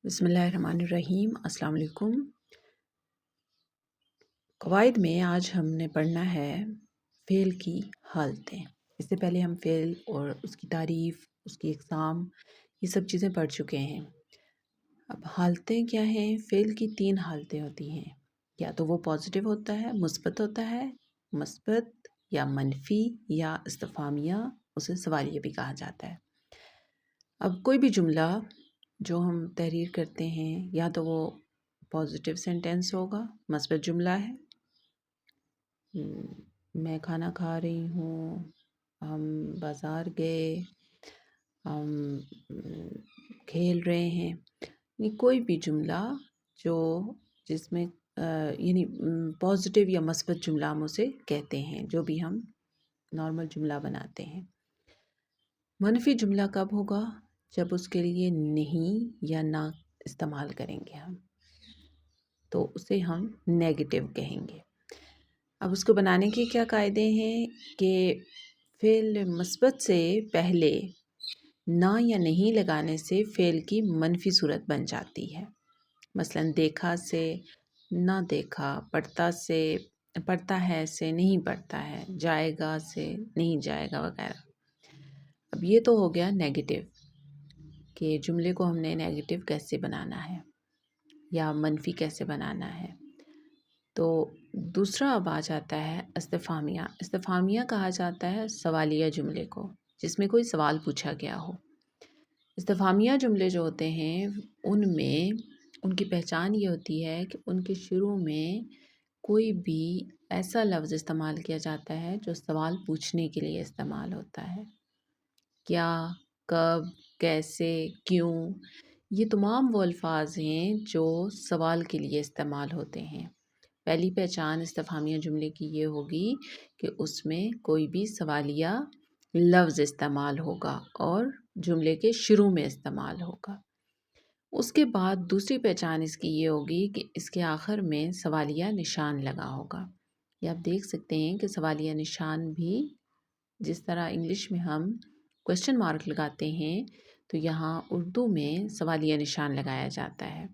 بسم اللہ الرحمن الرحیم۔ السلام علیکم۔ قواعد میں آج ہم نے پڑھنا ہے فعل کی حالتیں۔ اس سے پہلے ہم فعل اور اس کی تعریف، اس کی اقسام، یہ سب چیزیں پڑھ چکے ہیں۔ اب حالتیں کیا ہیں؟ فعل کی 3 حالتیں ہوتی ہیں، یا تو وہ پازیٹیو ہوتا ہے، مثبت ہوتا ہے، مثبت یا منفی یا استفہامیہ، اسے سوالیہ بھی کہا جاتا ہے۔ اب کوئی بھی جملہ جو ہم تحریر کرتے ہیں، یا تو وہ پازیٹیو سینٹینس ہوگا، مثبت جملہ ہے، میں کھانا کھا رہی ہوں، ہم بازار گئے، ہم کھیل رہے ہیں، یعنی کوئی بھی جملہ جس میں یعنی پازیٹیو یا مثبت جملہ ہم اسے کہتے ہیں، جو بھی ہم نارمل جملہ بناتے ہیں۔ منفی جملہ کب ہوگا؟ جب اس کے لیے نہیں یا نہ استعمال کریں گے ہم، تو اسے ہم نیگیٹو کہیں گے۔ اب اس کو بنانے کے کیا قاعدے ہیں کہ فعل مثبت سے پہلے نہ یا نہیں لگانے سے فعل کی منفی صورت بن جاتی ہے۔ مثلا دیکھا سے نہ دیکھا، پڑھتا سے پڑھتا ہے سے نہیں پڑھتا ہے، جائے گا سے نہیں جائے گا، وغیرہ۔ اب یہ تو ہو گیا نیگیٹو، کہ جملے کو ہم نے نیگیٹو کیسے بنانا ہے یا منفی کیسے بنانا ہے۔ تو دوسرا اب آ جاتا ہے استفہامیہ۔ استفہامیہ کہا جاتا ہے سوالیہ جملے کو، جس میں کوئی سوال پوچھا گیا ہو۔ استفہامیہ جملے جو ہوتے ہیں ان میں ان کی پہچان یہ ہوتی ہے کہ ان کے شروع میں کوئی بھی ایسا لفظ استعمال کیا جاتا ہے جو سوال پوچھنے کے لیے استعمال ہوتا ہے۔ کیا، کب، کیسے، کیوں، یہ تمام وہ الفاظ ہیں جو سوال کے لیے استعمال ہوتے ہیں۔ پہلی پہچان استفہامیہ جملے کی یہ ہوگی کہ اس میں کوئی بھی سوالیہ لفظ استعمال ہوگا اور جملے کے شروع میں استعمال ہوگا۔ اس کے بعد دوسری پہچان اس کی یہ ہوگی کہ اس کے آخر میں سوالیہ نشان لگا ہوگا۔ یہ آپ دیکھ سکتے ہیں کہ سوالیہ نشان بھی جس طرح انگلش میں ہم کوسچن مارک لگاتے ہیں، تو یہاں اردو میں سوالیہ نشان لگایا جاتا ہے۔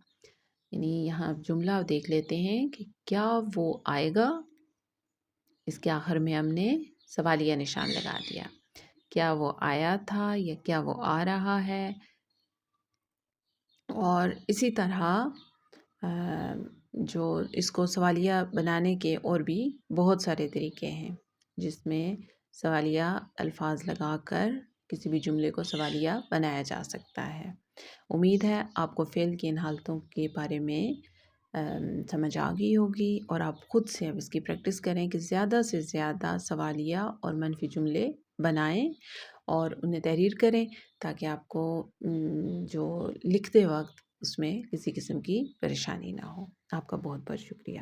یعنی یہاں جملہ دیکھ لیتے ہیں کہ کیا وہ آئے گا، اس کے آخر میں ہم نے سوالیہ نشان لگا دیا۔ کیا وہ آیا تھا یا کیا وہ آ رہا ہے۔ اور اسی طرح جو اس کو سوالیہ بنانے کے اور بھی بہت سارے طریقے ہیں، جس میں سوالیہ الفاظ لگا کر کسی بھی جملے کو سوالیہ بنایا جا سکتا ہے۔ امید ہے آپ کو فعل کی ان حالتوں کے بارے میں سمجھ آ گئی ہوگی، اور آپ خود سے اب اس کی پریکٹس کریں کہ زیادہ سے زیادہ سوالیہ اور منفی جملے بنائیں اور انہیں تحریر کریں، تاکہ آپ کو جو لکھتے وقت اس میں کسی قسم کی پریشانی نہ ہو۔ آپ کا بہت بہت شکریہ۔